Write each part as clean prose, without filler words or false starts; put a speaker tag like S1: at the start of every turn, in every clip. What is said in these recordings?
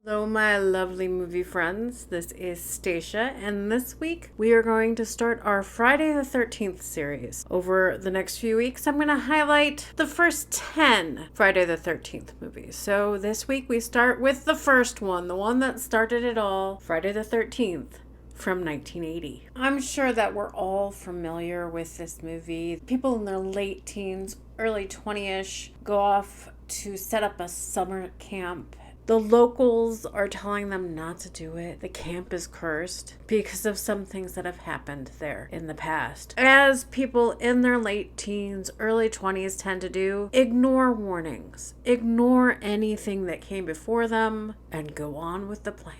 S1: Hello, my lovely movie friends. This is Stacia, and this week we are going to start our Friday the 13th series. Over the next few weeks, I'm going to highlight the first 10 Friday the 13th movies. So this week we start with the first one, the one that started it all, Friday the 13th. From 1980. I'm sure that we're all familiar with this movie. People in their late teens, early 20-ish, go off to set up a summer camp. The locals are telling them not to do it. The camp is cursed because of some things that have happened there in the past. As people in their late teens, early 20s tend to do, ignore warnings, ignore anything that came before them, and go on with the plan.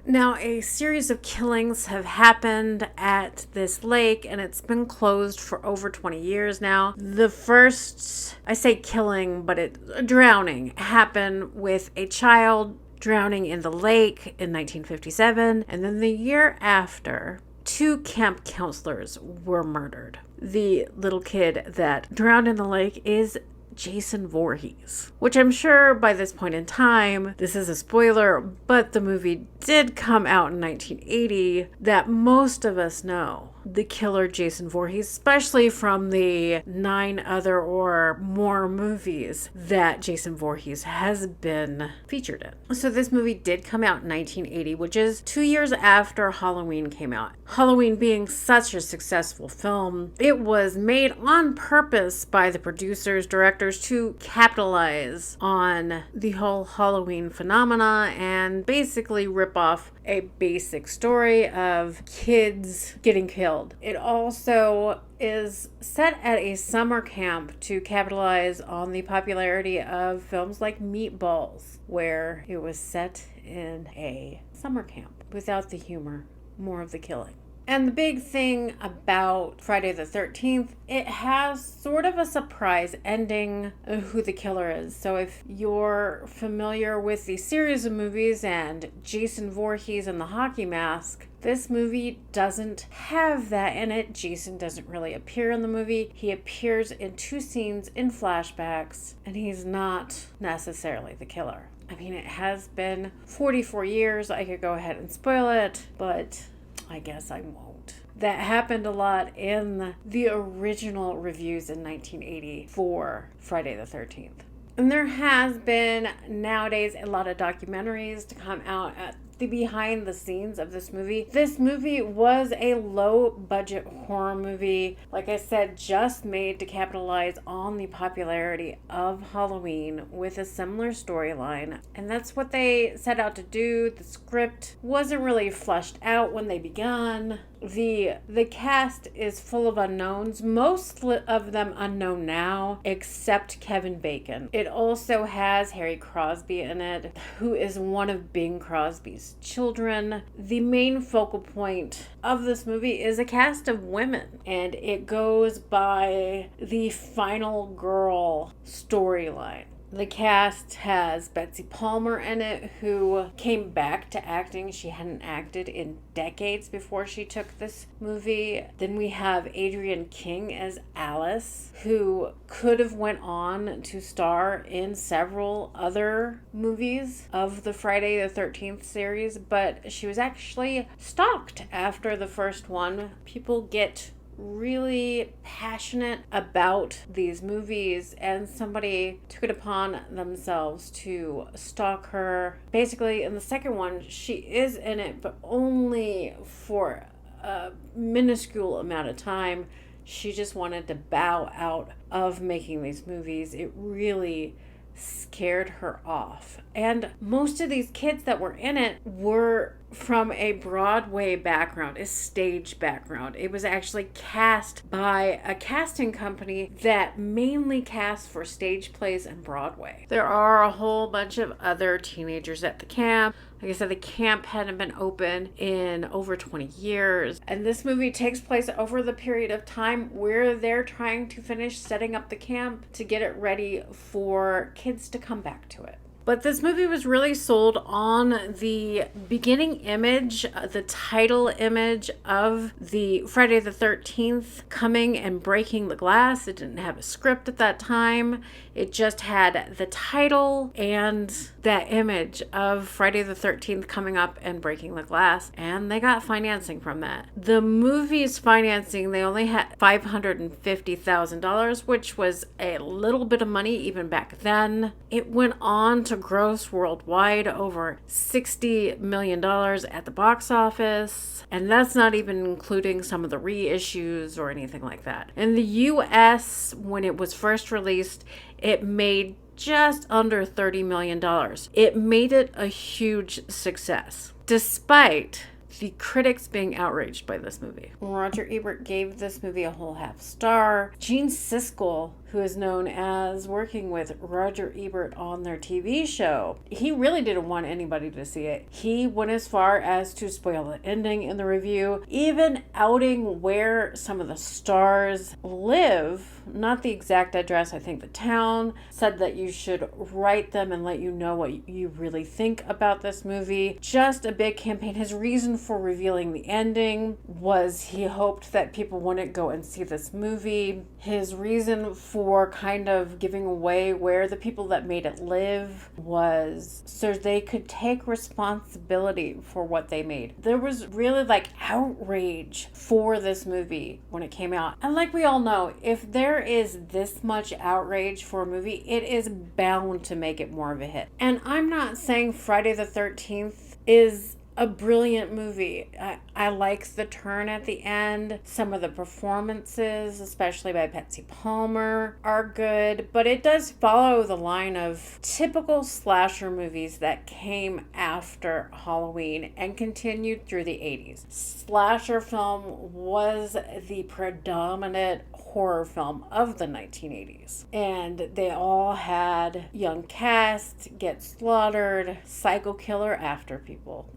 S1: Now, a series of killings have happened at this lake, and it's been closed for over 20 years now. The first, I say killing, but drowning, happened with a child drowning in the lake in 1957, and then the year after, 2 camp counselors were murdered. The little kid that drowned in the lake is Jason Voorhees, which I'm sure by this point in time, this is a spoiler, but the movie did come out in 1980 that most of us know. The killer Jason Voorhees, especially from the 9 other or more movies that Jason Voorhees has been featured in. So this movie did come out in 1980, which is 2 years after Halloween came out. Halloween being such a successful film, it was made on purpose by the producers, directors to capitalize on the whole Halloween phenomena and basically rip off a basic story of kids getting killed. It also is set at a summer camp to capitalize on the popularity of films like Meatballs, where it was set in a summer camp without the humor, more of the killing. And the big thing about Friday the 13th, it has sort of a surprise ending of who the killer is. So if you're familiar with the series of movies and Jason Voorhees and the hockey mask, this movie doesn't have that in it. Jason doesn't really appear in the movie. He appears in 2 scenes in flashbacks, and he's not necessarily the killer. I mean, it has been 44 years. I could go ahead and spoil it, but I guess I won't. That happened a lot in the original reviews in 1980 for Friday the 13th. And there has been nowadays a lot of documentaries to come out at the behind the scenes of this movie. This movie was a low budget horror movie, like I said, just made to capitalize on the popularity of Halloween with a similar storyline. And that's what they set out to do. The script wasn't really fleshed out when they began. The cast is full of unknowns, most of them unknown now, except Kevin Bacon. It also has Harry Crosby in it, who is one of Bing Crosby's children. The main focal point of this movie is a cast of women, and it goes by the final girl storyline. The cast has Betsy Palmer in it, who came back to acting. She hadn't acted in decades before she took this movie. Then we have Adrienne King as Alice, who could have went on to star in several other movies of the Friday the 13th series, but she was actually stalked after the first one. People get really passionate about these movies, and somebody took it upon themselves to stalk her. Basically, in the second one, she is in it, but only for a minuscule amount of time. She just wanted to bow out of making these movies. It really scared her off. And most of these kids that were in it were from a Broadway background, a stage background. It was actually cast by a casting company that mainly casts for stage plays and Broadway. There are a whole bunch of other teenagers at the camp. Like I said, the camp hadn't been open in over 20 years. And this movie takes place over the period of time where they're trying to finish setting up the camp to get it ready for kids to come back to it. But this movie was really sold on the beginning image, the title image of the Friday the 13th coming and breaking the glass. It didn't have a script at that time. It just had the title and that image of Friday the 13th coming up and breaking the glass, and they got financing from that. The movie's financing, they only had $550,000, which was a little bit of money even back then. It went on to gross worldwide over $60 million at the box office, and that's not even including some of the reissues or anything like that. In the US, when it was first released, it made just under $30 million. It made it a huge success, despite the critics being outraged by this movie. Roger Ebert gave this movie a whole half star. Gene Siskel, who is known as working with Roger Ebert on their TV show, he really didn't want anybody to see it. He went as far as to spoil the ending in the review, even outing where some of the stars live, not the exact address, I think the town, said that you should write them and let you know what you really think about this movie. Just a big campaign. His reason for revealing the ending was he hoped that people wouldn't go and see this movie. His reason for kind of giving away where the people that made it live was so they could take responsibility for what they made. There was really outrage for this movie when it came out. And like we all know, if there is this much outrage for a movie, it is bound to make it more of a hit. And I'm not saying Friday the 13th is a brilliant movie. I like the turn at the end. Some of the performances, especially by Betsy Palmer, are good, but it does follow the line of typical slasher movies that came after Halloween and continued through the 80s. Slasher film was the predominant horror film of the 1980s, and they all had young cast get slaughtered, psycho killer after people.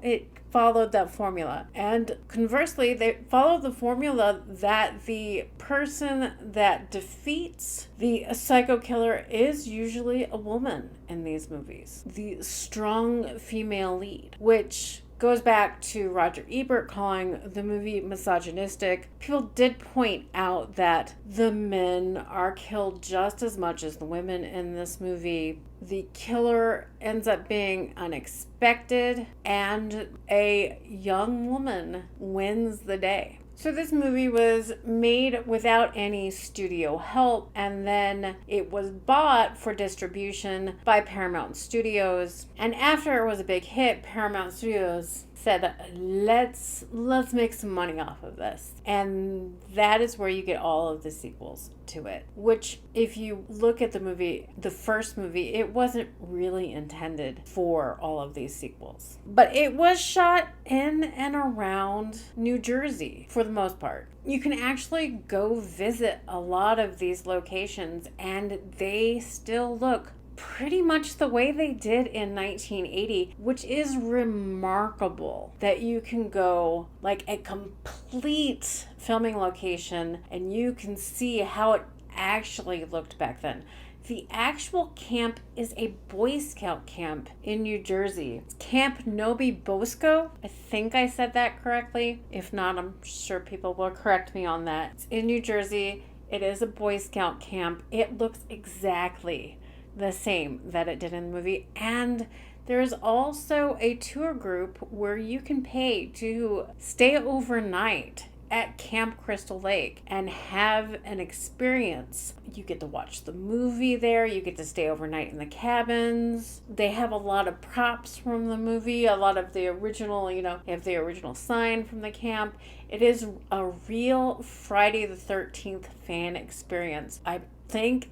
S1: It followed that formula. And conversely, they followed the formula that the person that defeats the psycho killer is usually a woman in these movies. The strong female lead, which goes back to Roger Ebert calling the movie misogynistic. People did point out that the men are killed just as much as the women in this movie. The killer ends up being unexpected, and a young woman wins the day. So this movie was made without any studio help, and then it was bought for distribution by Paramount Studios. And after it was a big hit, Paramount Studios said, let's make some money off of this. And that is where you get all of the sequels to it, which if you look at the movie, the first movie, it wasn't really intended for all of these sequels. But it was shot in and around New Jersey for the most part. You can actually go visit a lot of these locations and they still look pretty much the way they did in 1980, which is remarkable that you can go a complete filming location and you can see how it actually looked back then. The actual camp is a Boy Scout camp in New Jersey. It's Camp Novi Bosco. I think I said that correctly. If not, I'm sure people will correct me on that. It's in New Jersey. It is a Boy Scout camp. It looks exactly the same that it did in the movie. And there's also a tour group where you can pay to stay overnight at Camp Crystal Lake and have an experience. You get to watch the movie there. You get to stay overnight in the cabins. They have a lot of props from the movie, a lot of the original, they have the original sign from the camp. It is a real Friday the 13th fan experience. I think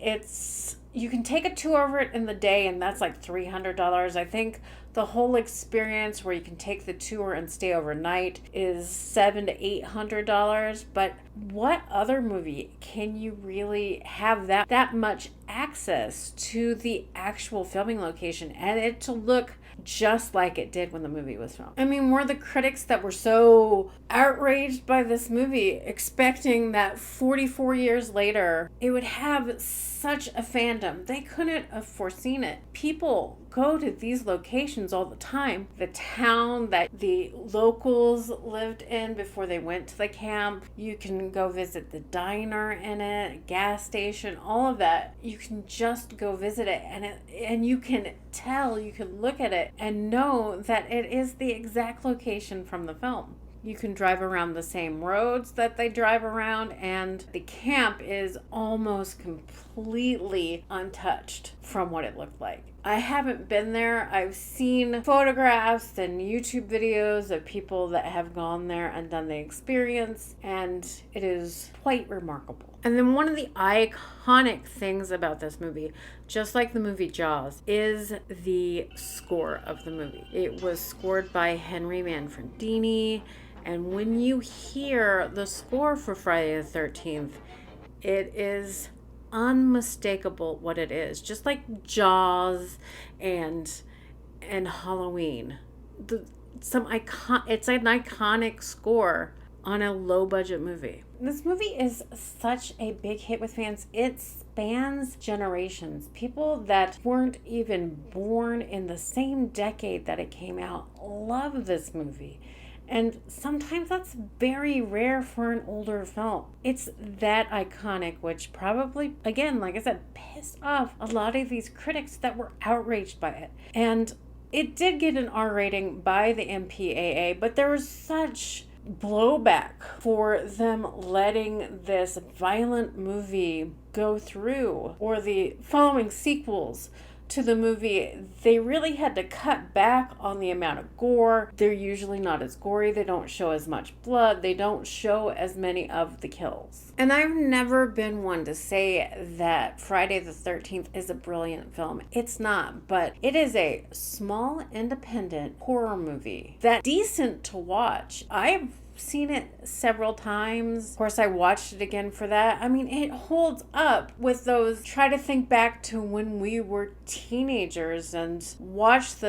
S1: you can take a tour of it in the day, and that's like $300. I think the whole experience where you can take the tour and stay overnight is $700 to $800. But what other movie can you really have that much access to the actual filming location and it to look just like it did when the movie was filmed? I mean, were the critics that were so outraged by this movie expecting that 44 years later it would have such a fandom? They couldn't have foreseen it. People go to these locations all the time. The town that the locals lived in before they went to the camp. You can go visit the diner in it, gas station, all of that. You can just go visit it, and you can tell, you can look at it and know that it is the exact location from the film. You can drive around the same roads that they drive around, and the camp is almost completely untouched from what it looked like. I haven't been there. I've seen photographs and YouTube videos of people that have gone there and done the experience, and it is quite remarkable. And then one of the iconic things about this movie, just like the movie Jaws, is the score of the movie. It was scored by Henry Manfredini. And when you hear the score for Friday the 13th, it is unmistakable what it is. Just like Jaws and Halloween. It's an iconic score on a low budget movie. This movie is such a big hit with fans. It spans generations. People that weren't even born in the same decade that it came out love this movie. And sometimes that's very rare for an older film. It's that iconic, which probably, again, like I said, pissed off a lot of these critics that were outraged by it. And it did get an R rating by the MPAA, but there was such blowback for them letting this violent movie go through, or the following sequels to the movie. They really had to cut back on the amount of gore. They're usually not as gory. They don't show as much blood. They don't show as many of the kills. And I've never been one to say that Friday the 13th is a brilliant film. It's not, but it is a small, independent horror movie that's decent to watch. I've seen it several times. Of course, I watched it again for that. I mean, it holds up with those. Try to think back to when we were teenagers and I watched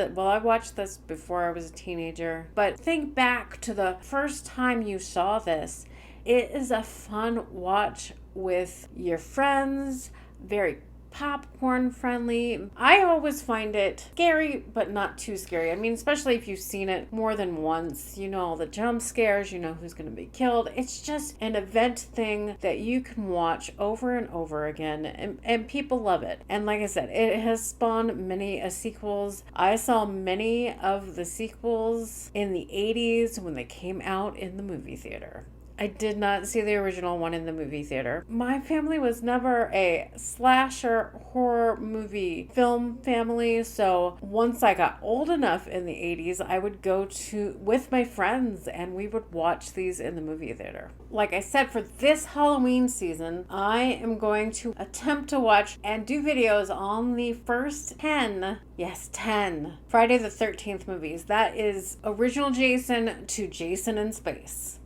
S1: this before I was a teenager, but think back to the first time you saw this. It is a fun watch with your friends, very popcorn friendly. I always find it scary, but not too scary. I mean, especially if you've seen it more than once, you know all the jump scares, you know who's going to be killed. It's just an event thing that you can watch over and over again, and people love it. And like I said, it has spawned many sequels. I saw many of the sequels in the 80s when they came out in the movie theater. I did not see the original one in the movie theater. My family was never a slasher horror movie film family, so once I got old enough in the 80s, I would go with my friends and we would watch these in the movie theater. Like I said, for this Halloween season, I am going to attempt to watch and do videos on the first 10 Friday the 13th movies. That is original Jason to Jason in Space.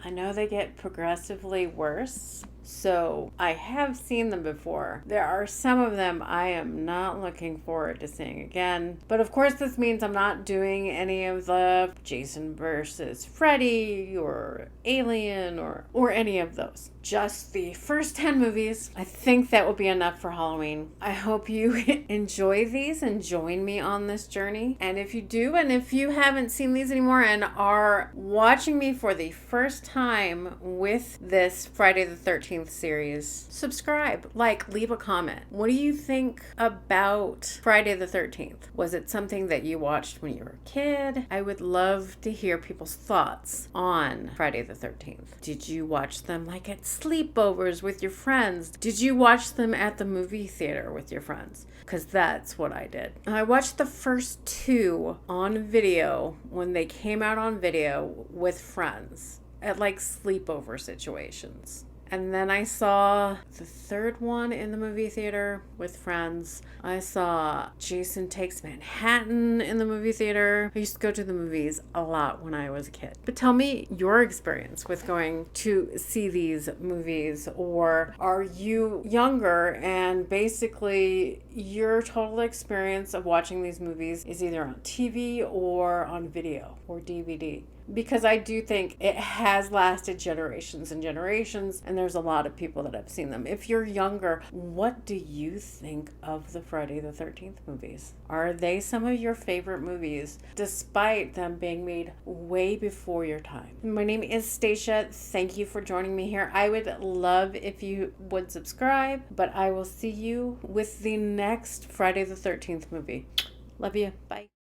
S1: I know they get progressively worse, so I have seen them before. There are some of them I am not looking forward to seeing again. But of course this means I'm not doing any of the Jason versus Freddy or Alien or any of those. Just the first 10 movies. I think that will be enough for Halloween. I hope you enjoy these and join me on this journey. And if you do, and if you haven't seen these anymore and are watching me for the first time with this Friday the 13th series, subscribe, leave a comment. What do you think about Friday the 13th? Was it something that you watched when you were a kid? I would love to hear people's thoughts on Friday the 13th. Did you watch them at sleepovers with your friends? Did you watch them at the movie theater with your friends? Because that's what I did. I watched the first two on video when they came out on video with friends at sleepover situations. And then I saw the third one in the movie theater with friends. I saw Jason Takes Manhattan in the movie theater. I used to go to the movies a lot when I was a kid. But tell me your experience with going to see these movies. Or are you younger and basically your total experience of watching these movies is either on TV or on video or DVD? because I do think it has lasted generations and generations, and there's a lot of people that have seen them. If you're younger, what do you think of the Friday the 13th movies? Are they some of your favorite movies, despite them being made way before your time? My name is Stacia. Thank you for joining me here. I would love if you would subscribe, but I will see you with the next Friday the 13th movie. Love you. Bye.